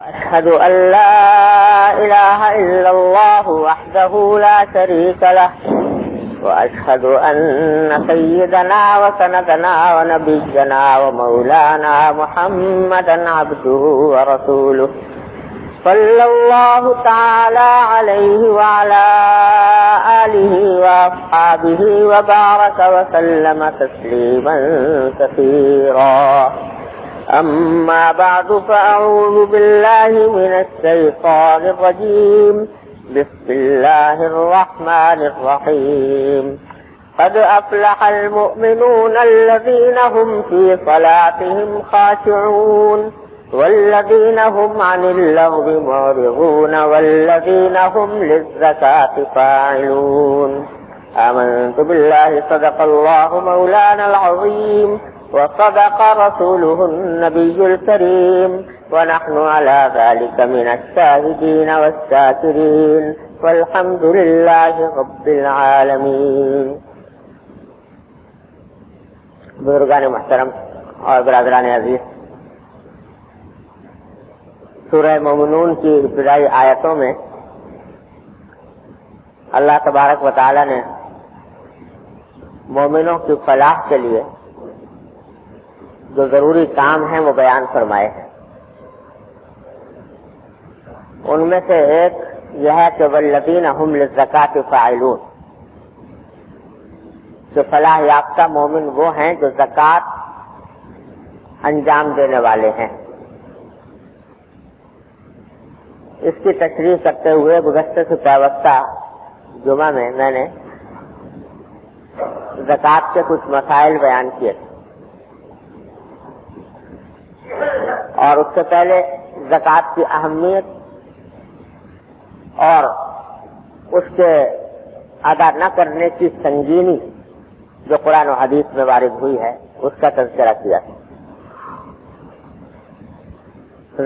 أشهد أن لا إله إلا الله وحده لا شريك له وأشهد أن سيدنا وسندنا ونبينا ومولانا محمدا عبده ورسوله صلى الله تعالى عليه وعلى آله وأصحابه وبارك وسلم تسليما كثيرا. أما بعد فأعوذ بالله من الشيطان الرجيم. بسم الله الرحمن الرحيم. قد أفلح المؤمنون الذين هم في صلاتهم خاشعون والذين هم عن اللغو معرضون والذين هم للزكاة فاعلون. آمنت بالله صدق الله مولانا العظيم وصدق رسوله النبي الكريم ونحن على ذلك من الشاهدين والشاكرين والحمد لله رب العالمین. بزرگان محترم اور برادران عزیز، سورہ مومنون کی ابتدائی آیتوں میں اللہ تبارک و تعالی نے مومنوں کی فلاح کے لیے جو ضروری کام ہیں وہ بیان فرمائے ہیں. ان میں سے ایک یہ ہے کہ والذین هم للزکاۃ فاعلون، کہ فلاح یافتہ مومن وہ ہیں جو زکوٰۃ انجام دینے والے ہیں. اس کی تشریح کرتے ہوئے گزشتہ سے پیوستہ جمعہ میں نے زکوٰۃ کے کچھ مسائل بیان کیے تھے، اور اس سے پہلے زکوٰۃ کی اہمیت اور اس کے ادا نہ کرنے کی سنگینی جو قرآن و حدیث میں وارد ہوئی ہے اس کا تذکرہ کیا تھا.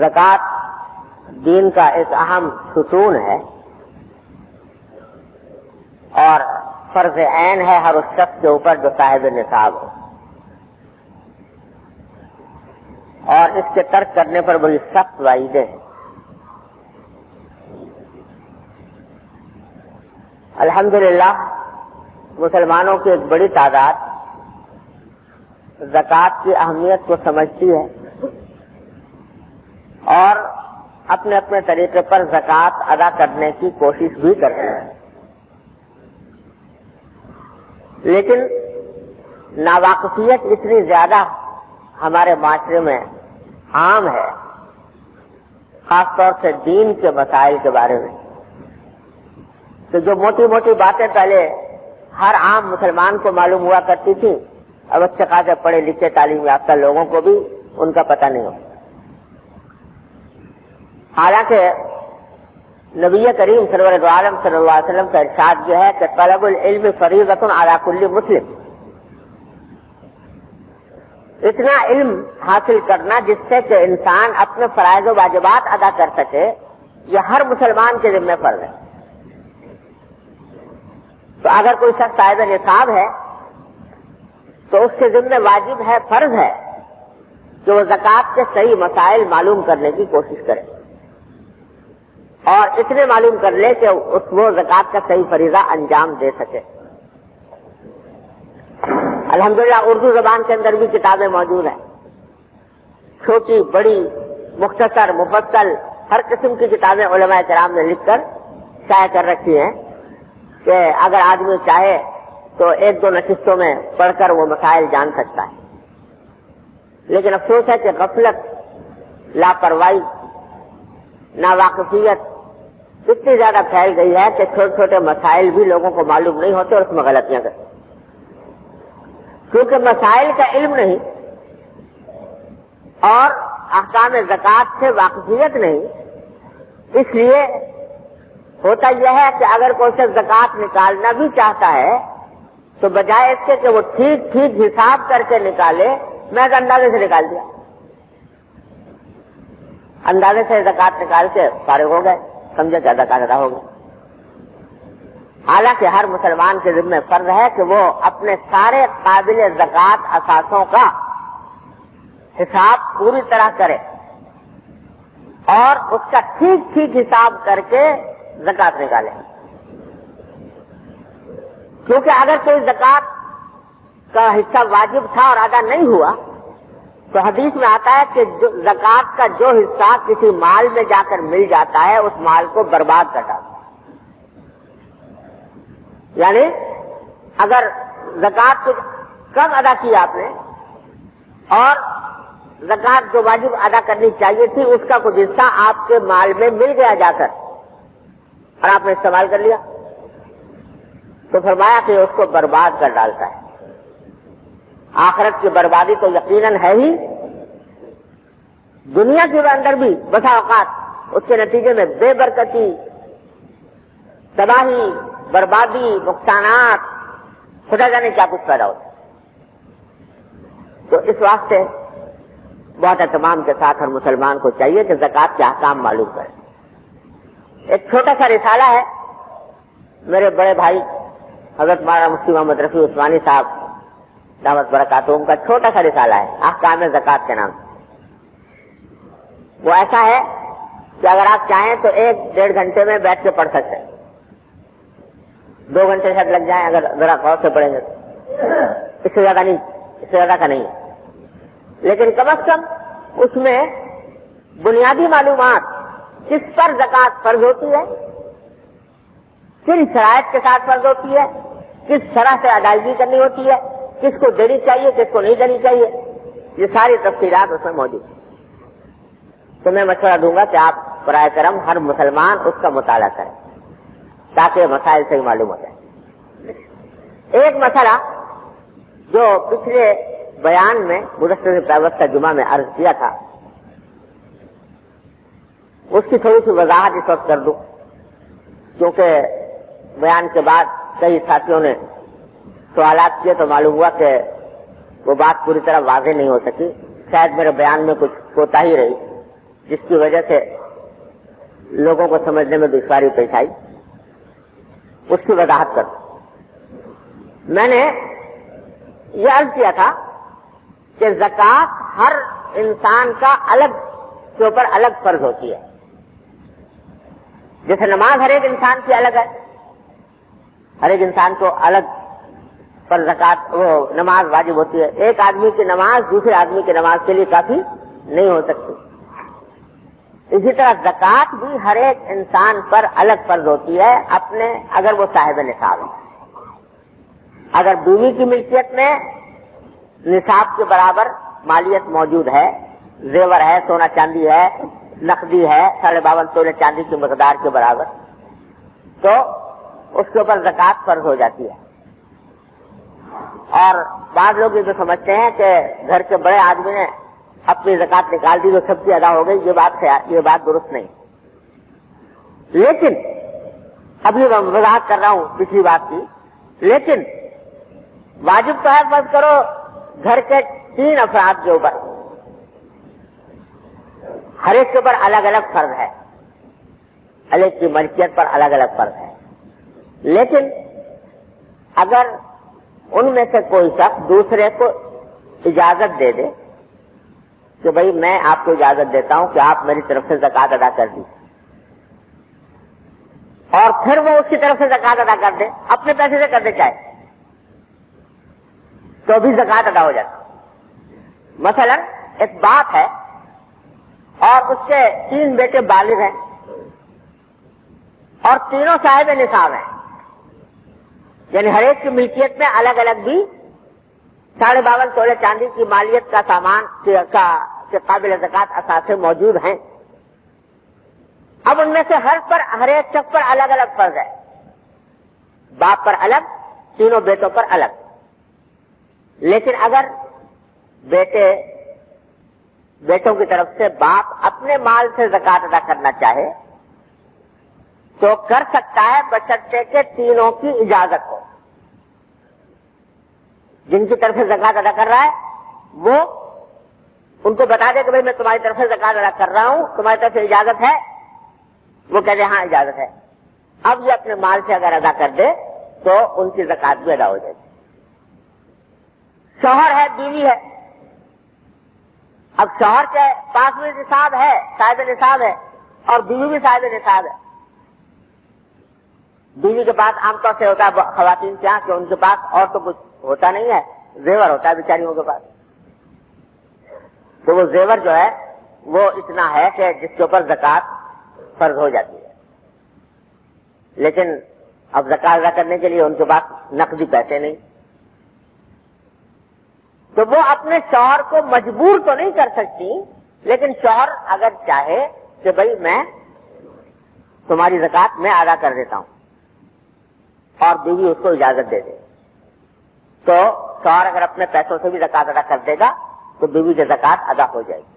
زکوٰۃ دین کا ایک اہم ستون ہے اور فرض عین ہے ہر اس شخص کے اوپر جو صاحب نصاب ہو، اور اس کے ترک کرنے پر بڑی سخت وعیدیں ہیں. الحمدللہ مسلمانوں کی ایک بڑی تعداد زکوٰۃ کی اہمیت کو سمجھتی ہے اور اپنے اپنے طریقے پر زکوٰۃ ادا کرنے کی کوشش بھی کرتے ہیں، لیکن ناواقفیت اتنی زیادہ ہمارے معاشرے میں عام ہے، خاص طور سے دین کے مسائل کے بارے میں، کہ جو موٹی موٹی باتیں پہلے ہر عام مسلمان کو معلوم ہوا کرتی تھی، اب اچھے خاصے پڑھے لکھے تعلیم یافتہ لوگوں کو بھی ان کا پتہ نہیں ہوتا. حالانکہ نبی کریم سرور دو عالم صلی اللہ علیہ وسلم کا ارشاد جو ہے کہ طلب العلم فریضۃ علی کل مسلم، اتنا علم حاصل کرنا جس سے کہ انسان اپنے فرائض و واجبات ادا کر سکے، یہ ہر مسلمان کے ذمہ فرض ہے. تو اگر کوئی شخص صاحب نصاب ہے تو اس کے ذمہ واجب ہے، فرض ہے کہ وہ زکوٰۃ کے صحیح مسائل معلوم کرنے کی کوشش کرے اور اتنے معلوم کر لے کہ وہ زکوٰۃ کا صحیح فریضہ انجام دے سکے. الحمدللہ اردو زبان کے اندر بھی کتابیں موجود ہیں، چھوٹی بڑی مختصر مفصل ہر قسم کی کتابیں علماء کرام نے لکھ کر شائع کر رکھی ہیں کہ اگر آدمی چاہے تو ایک دو نشستوں میں پڑھ کر وہ مسائل جان سکتا ہے. لیکن افسوس ہے کہ غفلت، لاپرواہی، ناواقفیت اتنی زیادہ پھیل گئی ہے کہ چھوٹے چھوٹے مسائل بھی لوگوں کو معلوم نہیں ہوتے اور اس میں غلطیاں کرتے. کیونکہ مسائل کا علم نہیں اور احکام زکوٰۃ سے واقفیت نہیں، اس لیے ہوتا یہ ہے کہ اگر کوئی شخص زکوٰۃ نکالنا بھی چاہتا ہے تو بجائے اس کے کہ وہ ٹھیک ٹھیک حساب کر کے نکالے، محض اندازے سے نکال دیا، اندازے سے زکوٰۃ نکال کے فارغ ہو گئے، سمجھے کہ زکوٰۃ ادا ہو گئی. حالانکہ ہر مسلمان کے ذمہ فرض ہے کہ وہ اپنے سارے قابل زکوٰۃ اثاثوں کا حساب پوری طرح کرے اور اس کا ٹھیک ٹھیک حساب کر کے زکات نکالیں. کیونکہ اگر کوئی زکات کا حصہ واجب تھا اور ادا نہیں ہوا تو حدیث میں آتا ہے کہ زکات کا جو حصہ کسی مال میں جا کر مل جاتا ہے اس مال کو برباد کر ڈالتا ہے. یعنی اگر زکات کچھ کم ادا کی آپ نے اور زکات جو واجب ادا کرنی چاہیے تھی اس کا کچھ حصہ آپ کے مال میں مل گیا جا کر اور آپ نے استعمال کر لیا تو فرمایا کہ اس کو برباد کر ڈالتا ہے. آخرت کی بربادی تو یقیناً ہے ہی, دنیا کے اندر بھی بسا اوقات اس کے نتیجے میں بے برکتی, تباہی, بربادی, نقصانات, خدا جانے کیا کچھ پیدا ہوتا ہے. تو اس واسطے بہت اہتمام کے ساتھ ہر مسلمان کو چاہیے کہ زکات کے احکام معلوم کرے. ایک چھوٹا سا رسالہ ہے میرے بڑے بھائی حضرت مولانا مفتی محمد رفیع عثمانی صاحب دعوت برکاتہم کا چھوٹا سا رسالہ ہے احکام زکات کے نام. وہ ایسا ہے کہ اگر آپ چاہیں تو 1-1.5 گھنٹے میں بیٹھ کے پڑھ سکتے ہیں, 2 گھنٹے شاید لگ جائیں اگر ذرا غور سے پڑھیں گے. اس سے زیادہ نہیں, اس سے زیادہ کا نہیں ہے, لیکن کم از کم اس میں بنیادی معلومات کس پر زکات فرض ہوتی ہے, کن شرائط کے ساتھ فرض ہوتی ہے, کس طرح سے ادائیگی کرنی ہوتی ہے, کس کو دینی چاہیے کس کو نہیں دینی چاہیے, یہ ساری تفصیلات اس میں موجود ہیں. تو میں مشورہ دوں گا کہ آپ برائے کرم ہر مسلمان اس کا مطالعہ کریں تاکہ مسائل سے معلوم ہو جائے. ایک مسئلہ جو پچھلے بیان میں مدثر پیوست کا جمعہ میں عرض کیا تھا اس کی تھوڑی سی وضاحت اس وقت کر دوں, کیونکہ بیان کے بعد کئی ساتھیوں نے سوالات کیے تو معلوم ہوا کہ وہ بات پوری طرح واضح نہیں ہو سکی. شاید میرے بیان میں کچھ کوتاہی رہی جس کی وجہ سے لوگوں کو سمجھنے میں دشواری پیش آئی. اس کی وضاحت کر دوں. میں نے یہ عرض کیا تھا کہ زکات ہر انسان کا الگ کے اوپر الگ فرض ہوتی ہے. جیسے نماز ہر ایک انسان کی الگ ہے, ہر ایک انسان کو الگ پر زکات وہ نماز واجب ہوتی ہے. ایک آدمی کی نماز دوسرے آدمی کی نماز کے لیے کافی نہیں ہو سکتی. اسی طرح زکات بھی ہر ایک انسان پر الگ فرض ہوتی ہے اپنے, اگر وہ صاحب نصاب ہے. اگر بیوی کی ملکیت میں نصاب کے برابر مالیت موجود ہے, زیور ہے, سونا چاندی ہے, نقدی ہے 52 تولے چاندی کی مقدار کے برابر, تو اس کے اوپر زکات فرض ہو جاتی ہے. اور بعض لوگ یہ جو سمجھتے ہیں کہ گھر کے بڑے آدمی نے اپنی زکات نکال دی تو سب کی ادا ہو گئی, یہ بات درست نہیں. لیکن اب یہ وضاحت کر رہا ہوں پچھلی بات کی, لیکن واجب تو ہے فرض کرو گھر کے 3 افراد کے اوپر, ہر ایک کے اوپر الگ الگ فرض ہے, ہر ایک کی ملکیت پر الگ الگ فرض ہے. لیکن اگر ان میں سے کوئی شخص دوسرے کو اجازت دے دے کہ بھئی میں آپ کو اجازت دیتا ہوں کہ آپ میری طرف سے زکات ادا کر دیجیے, اور پھر وہ اس کی طرف سے زکات ادا کر دے, اپنے پیسے سے کر دے چاہے, تو بھی زکات ادا ہو جاتی. مثلا ایک باپ ہے اور اس کے 3 بیٹے بالغ ہیں اور تینوں صاحب نصاب ہیں, یعنی ہر ایک کی ملکیت میں الگ الگ بھی 52 تولے چاندی کی مالیت کا سامان کے قابل زکات اثاثے موجود ہیں. اب ان میں سے ہر ایک شخص پر الگ الگ فرض ہے, باپ پر الگ, تینوں بیٹوں پر الگ. لیکن اگر بیٹوں کی طرف سے باپ اپنے مال سے زکات ادا کرنا چاہے تو کر سکتا ہے بشرطے کہ تینوں کی اجازت ہو. جن کی طرف سے زکات ادا کر رہا ہے وہ ان کو بتا دے کہ بھائی میں تمہاری طرف سے زکات ادا کر رہا ہوں, تمہاری طرف سے اجازت ہے, وہ کہتے ہیں ہاں اجازت ہے. اب یہ اپنے مال سے اگر ادا کر دے تو ان کی زکات بھی ادا ہو جائے گی. شوہر ہے, بیوی ہے, اب شوہر کے پاس بھی نصاب ہے، صاحب نصاب ہے، اور بیوی بھی صاحب نصاب ہے. بیوی کے پاس عام طور سے ہوتا ہے خواتین کے یہاں کہ ان کے پاس اور تو کچھ ہوتا نہیں ہے، زیور ہوتا ہے بیچاریوں کے پاس. تو وہ زیور جو ہے وہ اتنا ہے کہ جس کے اوپر زکوٰۃ فرض ہو جاتی ہے. لیکن اب زکوٰۃ ادا کرنے کے لیے ان کے پاس نقدی پیسے نہیں، تو وہ اپنے شوہر کو مجبور تو نہیں کر سکتی، لیکن شوہر اگر چاہے کہ بھئی میں تمہاری زکوٰۃ میں ادا کر دیتا ہوں اور بیوی اس کو اجازت دے دے، تو شوہر اگر اپنے پیسوں سے بھی زکوٰۃ ادا کر دے گا تو بیوی کی زکوٰۃ ادا ہو جائے گی.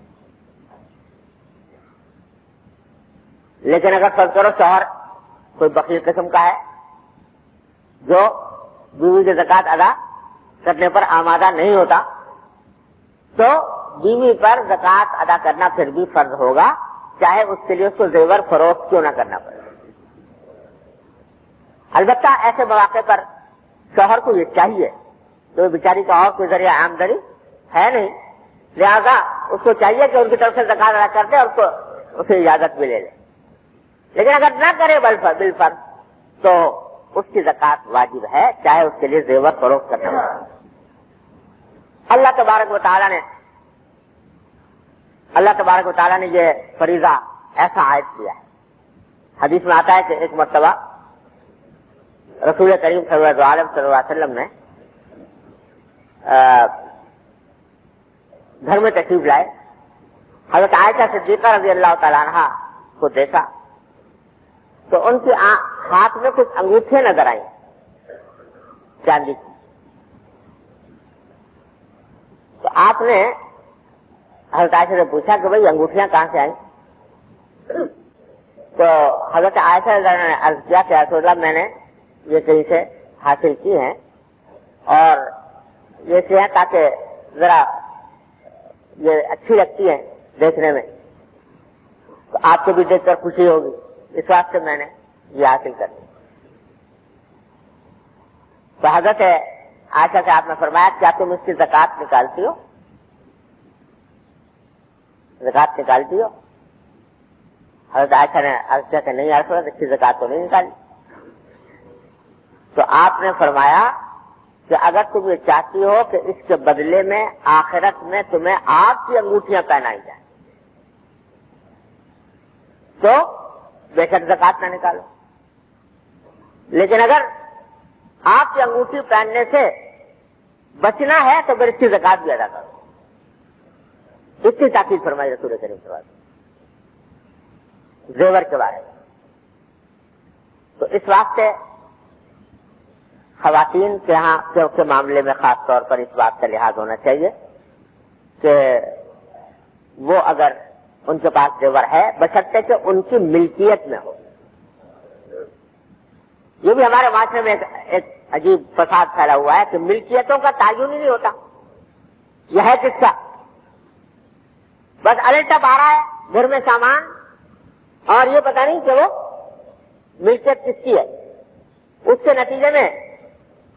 لیکن اگر فرض کرو شوہر کوئی بخیل قسم کا ہے جو بیوی کی زکوٰۃ ادا کرنے پر آمادہ نہیں ہوتا، تو بیوی پر زکوٰۃ ادا کرنا پھر بھی فرض ہوگا، چاہے اس کے لیے اس کو زیور فروخت کیوں نہ کرنا پڑے. البتہ ایسے مواقع پر شوہر کو یہ چاہیے، تو بیچاری کا اور کوئی ذریعہ آمدنی ہے نہیں، لہذا اس کو چاہیے کہ ان کی طرف سے زکوٰۃ ادا کر دے اور اسے اجازت بھی لے لے. لیکن اگر نہ کرے بالفرض تو اس کی زکوٰۃ واجب ہے، چاہے اس کے لیے زیور فروخت کرنا پڑے. اللہ تبارک و تعالیٰ نے یہ فریضہ ایسا عائد کیا ہے. حدیث میں آتا ہے کہ ایک مرتبہ رسول کریم صلی اللہ علیہ وسلم نے گھر میں تشریف لائے، حضرت عائشہ صدیقہ رضی اللہ تعالیٰ عنہا کو دیکھا تو ان کے ہاتھ میں کچھ انگوٹھیاں نظر آئیں چاندی کی. تو آپ نے حضرت عائشہ سے پوچھا کہ بھئی انگوٹھیاں کہاں سے آئیں؟ تو حضرت عائشہ نے عرض کیا کہ رسول اللہ میں نے یہ کہیں سے حاصل کی ہیں اور یہ سے ہیں تاکہ ذرا یہ اچھی لگتی ہے دیکھنے میں، تو آپ کو بھی دیکھ کر خوشی ہوگی، اس واسطے میں نے یہ حاصل کر لی. تو حضرت عائشہ سے آپ نے فرمایا کیا تم اس کی زکوٰۃ نکالتی ہو؟ زکوٰۃ نکالتی ہو؟ حضرت عائشہ نے عرض کیا کہ نہیں یا رسول اللہ اس کی زکوٰۃ تو نہیں نکالی. تو آپ نے فرمایا کہ اگر تم یہ چاہتی ہو کہ اس کے بدلے میں آخرت میں تمہیں آپ کی انگوٹھیاں پہنائی جائیں تو بے شک زکوٰۃ نہ نکالو، لیکن اگر آپ کی انگوٹھی پہننے سے بچنا ہے تو پھر اس کی زکوٰۃ بھی ادا کرو. اس کی تاکید فرمائی رسول کریم صلی اللہ علیہ وسلم زیور کے بارے میں. تو اس واسطے خواتین کے یہاں کے معاملے میں خاص طور پر اس بات کا لحاظ ہونا چاہیے کہ وہ اگر ان کے پاس زیور ہے بشرطے کہ ان کی ملکیت میں ہو. یہ بھی ہمارے معاشرے میں ایک عجیب فساد پھیلا ہوا ہے کہ ملکیتوں کا تعین ہی نہیں ہوتا. یہ ہے کس کا؟ بس الٹا آ رہا ہے گھر میں سامان اور یہ پتہ نہیں کہ وہ ملکیت کس کی ہے. اس کے نتیجے میں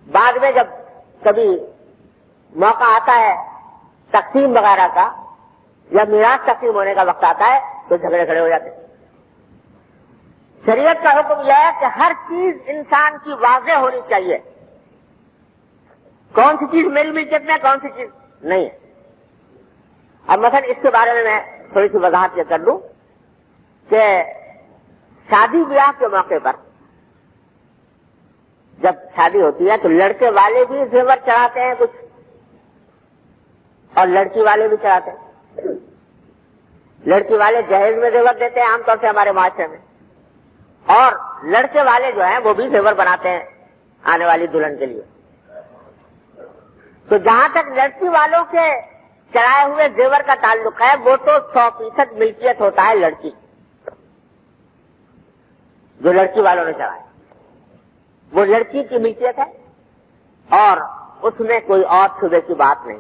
بعد میں جب کبھی موقع آتا ہے تقسیم وغیرہ کا یا میراث تقسیم ہونے کا وقت آتا ہے تو جھگڑے کھڑے ہو جاتے ہیں. شریعت کا حکم یہ ہے کہ ہر چیز انسان کی واضح ہونی چاہیے، کون سی چیز میری ملکیت میں کون سی چیز نہیں ہے. اب مثلا اس کے بارے میں تھوڑی سی وضاحت یہ کر لوں کہ شادی بیاہ کے موقع پر جب شادی ہوتی ہے تو لڑکے والے بھی زیور چڑھاتے ہیں کچھ اور لڑکی والے بھی چڑھاتے ہیں. لڑکی والے جہیز میں زیور دیتے ہیں عام طور سے ہمارے معاشرے میں، اور لڑکے والے جو ہیں وہ بھی زیور بناتے ہیں آنے والی دلہن کے لیے. تو جہاں تک لڑکی والوں کے چڑھائے ہوئے زیور کا تعلق ہے وہ تو 100% ملکیت ہوتا ہے لڑکی، جو لڑکی والوں نے چڑھائے وہ لڑکی کی ملکیت ہے اور اس میں کوئی اور شبے کی بات نہیں.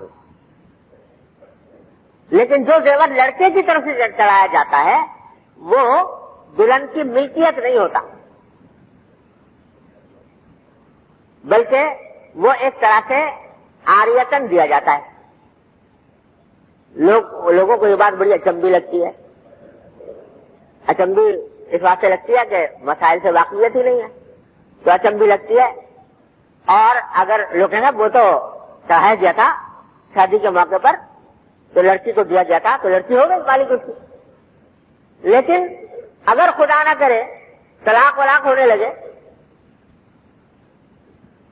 لیکن جو زیور لڑکے کی طرف سے چڑھایا جاتا ہے وہ دلہن کی ملکیت نہیں ہوتا، بلکہ وہ ایک طرح سے عاریتن دیا جاتا ہے. لوگوں کو یہ بات بڑی اچنبھی لگتی ہے. اچنبھی اس بات سے لگتی ہے کہ مسائل سے واقفیت ہی نہیں ہے تو اچنبھی لگتی ہے. اور اگر لوگ کہیں گے وہ تو چڑھایا گیا تھا شادی کے موقع پر تو لڑکی کو دیا گیا تھا تو لڑکی ہو گئی مالک اس کی. لیکن اگر خدا نہ کرے طلاق ولاق ہونے لگے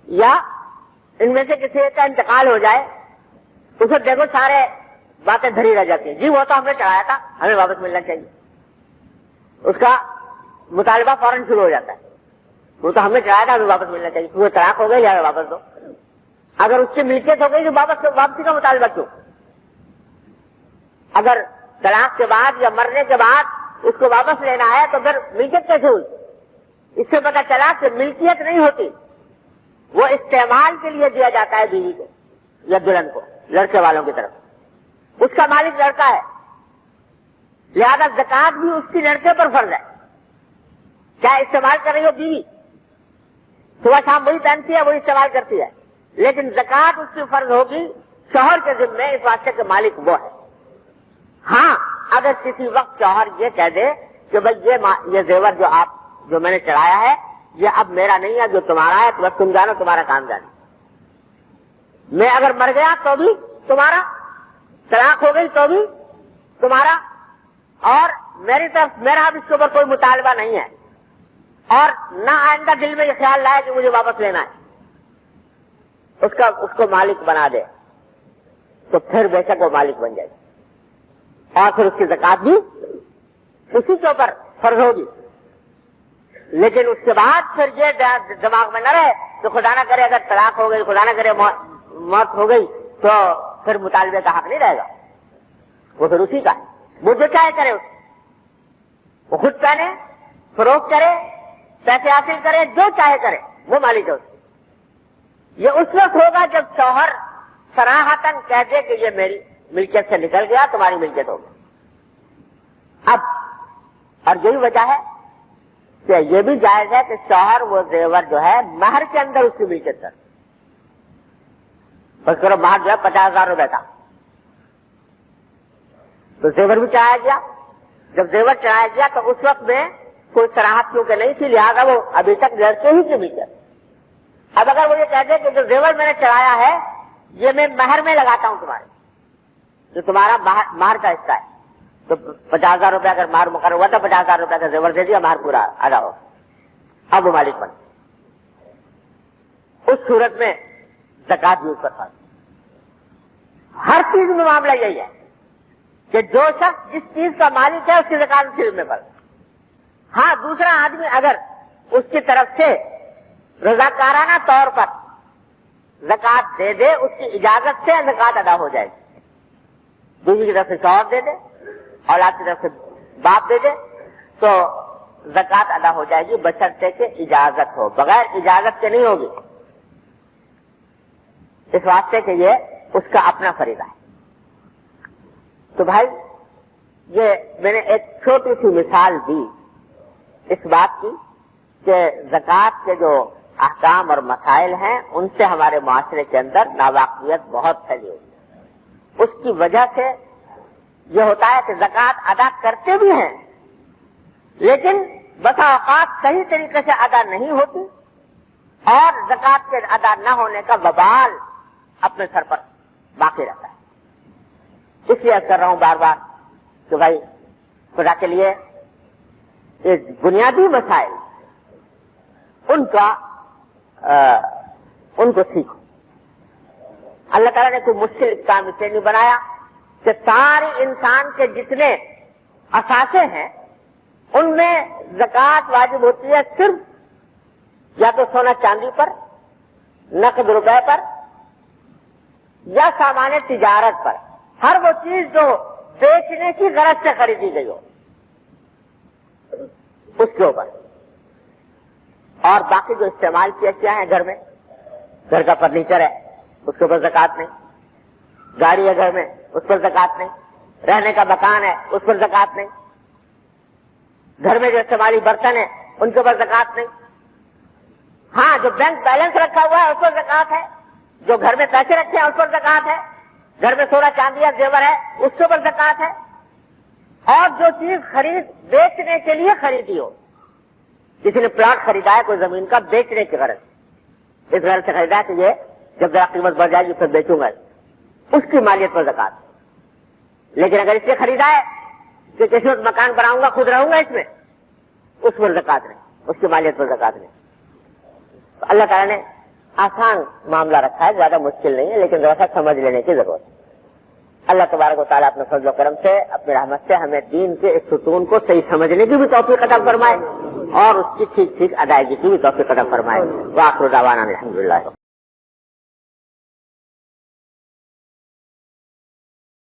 یا ان میں سے کسی کا انتقال ہو جائے اسے دیکھو سارے باتیں دھری رہ جاتی ہیں. جی وہ تو ہم نے چڑھایا تھا ہمیں واپس ملنا چاہیے. اس کا مطالبہ فوراً شروع ہو جاتا ہے. وہ تو ہم نے چڑھایا تھا ہمیں واپس ملنا چاہیے. وہ طلاق ہو گئی یا واپس دو. اگر اس کی ملکیت ہو گئی تو واپسی کا مطالبہ کیوں؟ اگر طلاق کے بعد یا مرنے کے بعد اس کو واپس لینا ہے تو پھر ملکیت کیسے ہوئی؟ اس سے پتہ چلا کہ ملکیت نہیں ہوتی, وہ استعمال کے لیے دیا جاتا ہے بیوی کو یا دلہن کو لڑکے والوں کی طرف. اس کا مالک لڑکا ہے, لہذا زکات بھی اس کی لڑکے پر فرض ہے. کیا استعمال کر رہی ہو بیوی, صبح شام وہی پہنتی ہے وہی استعمال کرتی ہے, لیکن زکات اس کی فرض ہوگی شوہر کے ذمے اس واسطے کے مالک وہ ہے. ہاں اگر کسی وقت شوہر یہ کہہ دے کہ بھائی یہ زیور جو میں نے چڑھایا ہے یہ اب میرا نہیں ہے, جو تمہارا ہے, بس تم جانو تمہارا کام جانو. میں اگر مر گیا تو بھی تمہارا, طلاق ہو گئی تو بھی تمہارا, اور میری طرف میرا اب اس کے اوپر کوئی مطالبہ نہیں ہے, اور نہ آئندہ دل میں یہ خیال لائے کہ مجھے واپس لینا ہے. اس کو مالک بنا دے تو پھر بے شک وہ مالک بن جائے گا, اور پھر اس کی زکات بھی اسی کے اوپر فرض ہوگی. لیکن اس کے بعد پھر یہ دماغ میں نہ رہے تو خدا نہ کرے اگر طلاق ہو گئی, خدا نہ کرے موت ہو گئی تو پھر مطالبے کا حق نہیں رہے گا, وہ پھر اسی کا ہے. وہ جو چاہے کرے وہ خود پہنے, فروخت کرے, پیسے حاصل کرے, جو چاہے کرے, وہ مالک ہے اس. یہ اس وقت ہوگا جب شوہر صراحتاً کہہ دے کہ یہ میری ملکیت سے نکل گیا, تمہاری ملکیت ہوگی. اب اور یہی وجہ ہے کہ یہ بھی جائز ہے کہ شوہر وہ زیور جو ہے مہر کے اندر اس کی ملکیت کر. بس کرو مہر جو ہے 50,000 روپے کا, تو زیور بھی چڑھایا گیا. جب زیور چڑھایا گیا تو اس وقت میں کوئی صراحت کیونکہ نہیں تھی, لہٰذا وہ ابھی تک لڑکے ہی کی ملکیت. اب اگر وہ یہ کہہ دے کہ جو زیور میں نے چڑھایا ہے یہ میں مہر میں لگاتا ہوں تمہارے, جو تمہارا مہر کا حصہ ہے, تو 50,000 روپے اگر مہر مقرر ہوا تھا 50,000 روپے کا زیور دے دیا, مہر پورا ادا ہو, اب وہ مالک بن. اس صورت میں زکات بھی اس پر فرض. ہر چیز میں معاملہ یہی ہے کہ جو شخص جس چیز کا مالک ہے اس کی زکات اس میں فرض. ہاں دوسرا آدمی اگر اس کی طرف سے رضاکارانہ طور پر زکات دے دے, اس کی اجازت سے زکات ادا ہو جائے گی. بیوی کی طرف سے شوہر دے دے, اولاد کی طرف سے باپ دے دے, تو زکات ادا ہو جائے گی بشرطے کہ اجازت ہو. بغیر اجازت کے نہیں ہوگی, اس واسطے کہ یہ اس کا اپنا فریضہ ہے. تو بھائی یہ میں نے ایک چھوٹی سی مثال دی اس بات کی کہ زکات کے جو احکام اور مسائل ہیں ان سے ہمارے معاشرے کے اندر ناواقفیت بہت پھیلی ہوئی ہے. اس کی وجہ سے یہ ہوتا ہے کہ زکات ادا کرتے بھی ہیں لیکن بسا اوقات صحیح طریقے سے ادا نہیں ہوتی, اور زکات کے ادا نہ ہونے کا وبال اپنے سر پر باقی رہتا ہے. اس لیے کر رہا ہوں بار بار کہ بھائی خدا کے لیے ایک بنیادی مسائل ان کو سیکھو. اللہ تعالیٰ نے کوئی مشکل کام اس لیے نہیں بنایا کہ سارے انسان کے جتنے اثاثے ہیں ان میں زکات واجب ہوتی ہے صرف یا تو سونا چاندی پر, نقد روپے پر, یا سامان تجارت پر. ہر وہ چیز جو بیچنے کی غرض سے خریدی گئی ہو اس کے اوپر. اور باقی جو استعمال کی اشیاء ہیں گھر میں, گھر کا فرنیچر ہے اس کے اوپر زکات نہیں, گاڑی ہے گھر میں اس پر زکات نہیں, رہنے کا مکان ہے اس پر زکات نہیں, گھر میں جو استعمالی برتن ہیں ان کے اوپر زکات نہیں. ہاں جو بینک بیلنس رکھا ہوا ہے اس پر زکات ہے, جو گھر میں پیسے رکھے ہیں اس پر زکات ہے, گھر میں سونا چاندی یا زیور ہے اس کے اوپر زکات ہے، اور جو چیز بیچنے کے لیے خریدی ہو، کسی نے پلاٹ خریدا ہے کوئی زمین کا بیچنے کی غرض، اس غرض سے خریدا کہ یہ جب ذرا قیمت بڑھ جائے گی پھر بیچوں گا، اس کی مالیت پر زکات۔ لیکن اگر اس نے خریدا ہے کہ کسی وقت مکان بناؤں گا خود رہوں گا اس میں، اس پر زکات نہیں، اس کی مالیت پر زکات نہیں۔ تو اللہ تعالیٰ نے آسان معاملہ رکھا ہے، زیادہ مشکل نہیں ہے، لیکن ذرا سا سمجھ لینے کی ضرورت ہے۔ اللہ تبارک و تعالیٰ اپنے فضل و کرم سے، اپنی رحمت سے ہمیں دین کے اس ستون کو صحیح سمجھنے کی بھی توفیق عطا فرمائے اور اس کی ٹھیک ٹھیک ادائیگی کی بھی توفیق عطا فرمائے۔ وآخر دعوانا الحمدللہ۔